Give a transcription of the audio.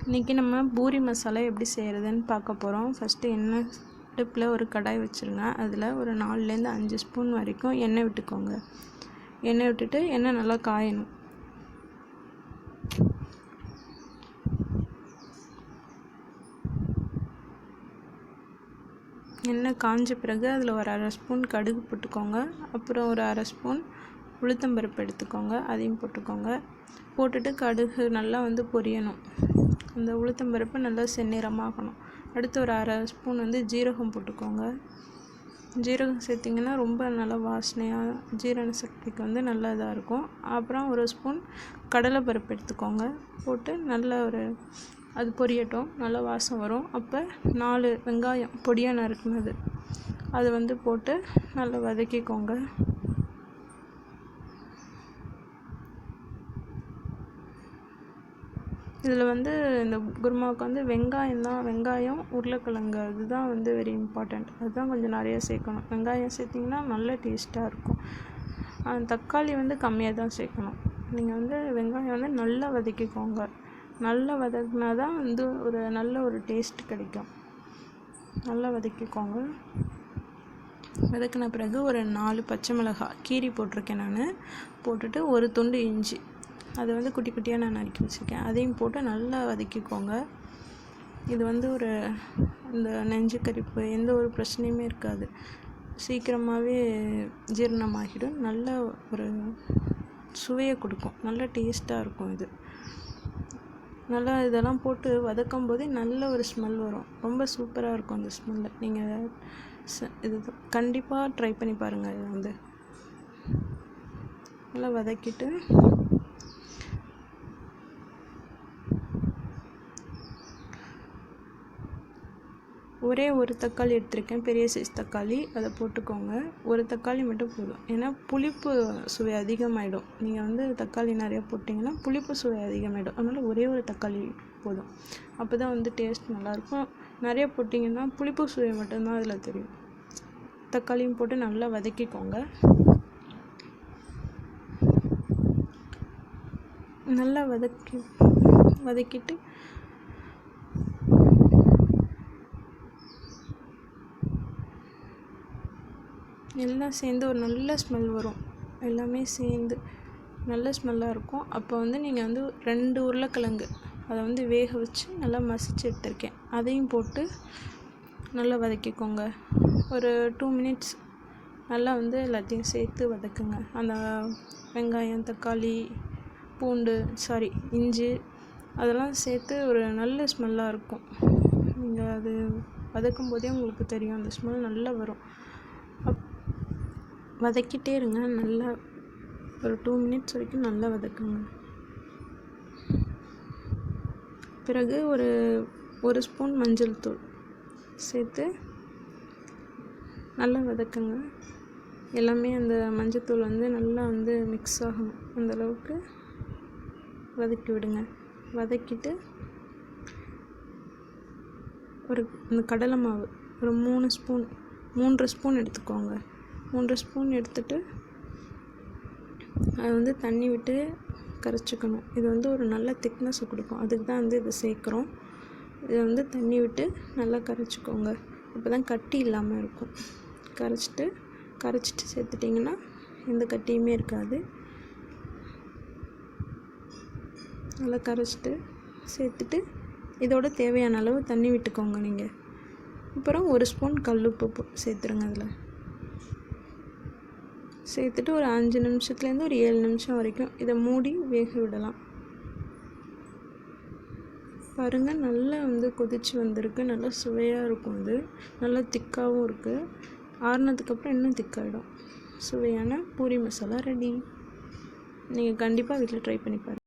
இன்றைக்கி நம்ம பூரி மசாலா எப்படி செய்கிறதுன்னு பார்க்க போகிறோம். ஃபஸ்ட்டு எண்ணெய் அடுப்பில் ஒரு கடாய் வச்சுருங்க. அதில் ஒரு 4லேருந்து 5 ஸ்பூன் வரைக்கும் எண்ணெய் விட்டுக்கோங்க. எண்ணெய் விட்டுட்டு எண்ணெய் நல்லா காயணும். எண்ணெய் காஞ்ச பிறகு அதில் ஒரு 1/2 ஸ்பூன் கடுகு போட்டுக்கோங்க. அப்புறம் ஒரு 1/2 ஸ்பூன் உளுத்தம்பருப்பு எடுத்துக்கோங்க, அதையும் போட்டுக்கோங்க. போட்டுட்டு கடுகு நல்லா பொரியணும். அந்த உளுத்தம்பருப்பு நல்லா செந்நிறமாகணும். அடுத்து ஒரு 1/2 ஸ்பூன் ஜீரகம் போட்டுக்கோங்க. ஜீரகம் சேர்த்திங்கன்னா ரொம்ப நல்லா வாசனையாக ஜீரண சக்திக்கு நல்லா இதாக இருக்கும். அப்புறம் ஒரு ஸ்பூன் கடலைப்பருப்பு எடுத்துக்கோங்க. போட்டு நல்லா அது பொரியட்டும், நல்லா வாசம் வரும். அப்போ 4 வெங்காயம் பொடியாக நறுக்குனது அது போட்டு நல்லா வதக்கிக்கோங்க. இதில் இந்த குருமாவுக்கு வெங்காயம் உருளைக்கிழங்கு அதுதான் வெரி இம்பார்ட்டண்ட். அதுதான் கொஞ்சம் நிறையா சேர்க்கணும். வெங்காயம் சேர்த்திங்கன்னா நல்ல டேஸ்ட்டாக இருக்கும். தக்காளி கம்மியாக தான் சேர்க்கணும். நீங்கள் வெங்காயம் நல்லா வதக்கிக்கோங்க. நல்லா வதக்கினா தான் ஒரு நல்ல ஒரு டேஸ்ட் கிடைக்கும். நல்லா வதக்கிக்கோங்க. வதக்கின பிறகு ஒரு 4 பச்சை மிளகாய் கீரி போட்டிருக்கேன் நான். போட்டுட்டு ஒரு துண்டு இஞ்சி அதை குட்டி குட்டியாக நான் நறுக்கி வச்சுருக்கேன். அதையும் போட்டு நல்லா வதக்கிக்கோங்க. இது ஒரு இந்த நெஞ்சு கரிப்பு எந்த ஒரு பிரச்சனையுமே இருக்காது. சீக்கிரமாகவே ஜீரணமாகிடும். நல்ல ஒரு சுவையை கொடுக்கும். நல்ல டேஸ்ட்டாக இருக்கும். இது நல்லா இதெல்லாம் போட்டு வதக்கும் போதே நல்ல ஒரு ஸ்மெல் வரும். ரொம்ப சூப்பராக இருக்கும் அந்த ஸ்மெல்லு. நீங்கள் இது கண்டிப்பாக ட்ரை பண்ணி பாருங்கள். இது நல்லா வதக்கிட்டு ஒரே ஒரு தக்காளி எடுத்திருக்கேன், பெரிய சைஸ் தக்காளி. அதை போட்டுக்கோங்க. ஒரு தக்காளி மட்டும் போதும். ஏன்னா புளிப்பு சுவை அதிகமாகிடும். நீங்கள் தக்காளி நிறையா போட்டிங்கன்னா புளிப்பு சுவை அதிகமாகிடும். அதனால் ஒரே ஒரு தக்காளி போதும். அப்போ தான் டேஸ்ட் நல்லாயிருக்கும். நிறைய போட்டிங்கன்னா புளிப்பு சுவை மட்டும்தான் அதில் தெரியும். தக்காளியும் போட்டு நல்லா வதக்கிக்கோங்க. நல்லா வதக்கிட்டு எல்லாம் சேர்ந்து ஒரு நல்ல ஸ்மெல் வரும். எல்லாமே சேர்ந்து நல்ல ஸ்மெல்லாக இருக்கும். அப்போ நீங்கள் 2 உருளைக்கிழங்கு அதை வேக வச்சு நல்லா மசிச்சு எடுத்திருக்கேன். அதையும் போட்டு நல்லா வதக்கிக்கோங்க. ஒரு 2 மினிட்ஸ் நல்லா எல்லாத்தையும் சேர்த்து வதக்குங்க. அந்த வெங்காயம், தக்காளி, இஞ்சி அதெல்லாம் சேர்த்து ஒரு நல்ல ஸ்மெல்லாக இருக்கும். நீங்கள் அது வதக்கும் போதே உங்களுக்கு தெரியும், அந்த ஸ்மெல் நல்லா வரும். வதக்கிட்டே இருங்க. நல்லா ஒரு 2 மினிட்ஸ் வரைக்கும் நல்லா வதக்குங்க. பிறகு ஒரு ஸ்பூன் மஞ்சள் தூள் சேர்த்து நல்லா வதக்குங்க. எல்லாமே அந்த மஞ்சள் நல்லா மிக்ஸ் ஆகணும். அந்தளவுக்கு வதக்கி விடுங்க. வதக்கிட்டு அந்த கடலை மாவு ஒரு 3 ஸ்பூன் எடுத்துக்கோங்க. 3 ஸ்பூன் எடுத்துட்டு அதை தண்ணி விட்டு கரைச்சிக்கணும். இது ஒரு நல்ல திக்னஸ் கொடுக்கும். அதுக்கு தான் இதை சேர்க்குறோம். இதை தண்ணி விட்டு நல்லா கரைச்சிக்கோங்க. அப்போ தான் கட்டி இல்லாமல் இருக்கும். கரைச்சிட்டு சேர்த்துட்டிங்கன்னா எந்த கட்டியுமே இருக்காது. நல்லா கரைச்சிட்டு சேர்த்துட்டு இதோட தேவையான அளவு தண்ணி விட்டுக்கோங்க நீங்கள். அப்புறம் 1 ஸ்பூன் கல்லுப்பு சேர்த்துருங்க. அதில் சேர்த்துட்டு ஒரு 5 நிமிஷத்துலேருந்து ஒரு 7 நிமிஷம் வரைக்கும் இதை மூடி வேக விடலாம். பாருங்கள், நல்லா கொதிச்சு வந்திருக்கு. நல்லா சுவையாக இருக்கும். இது நல்லா திக்காகவும் இருக்குது. ஆறுனதுக்கப்புறம் இன்னும் திக்காகிடும். சுவையான பூரி மசாலா ரெடி. நீங்கள் கண்டிப்பாக வீட்டில் ட்ரை பண்ணி பாருங்கள்.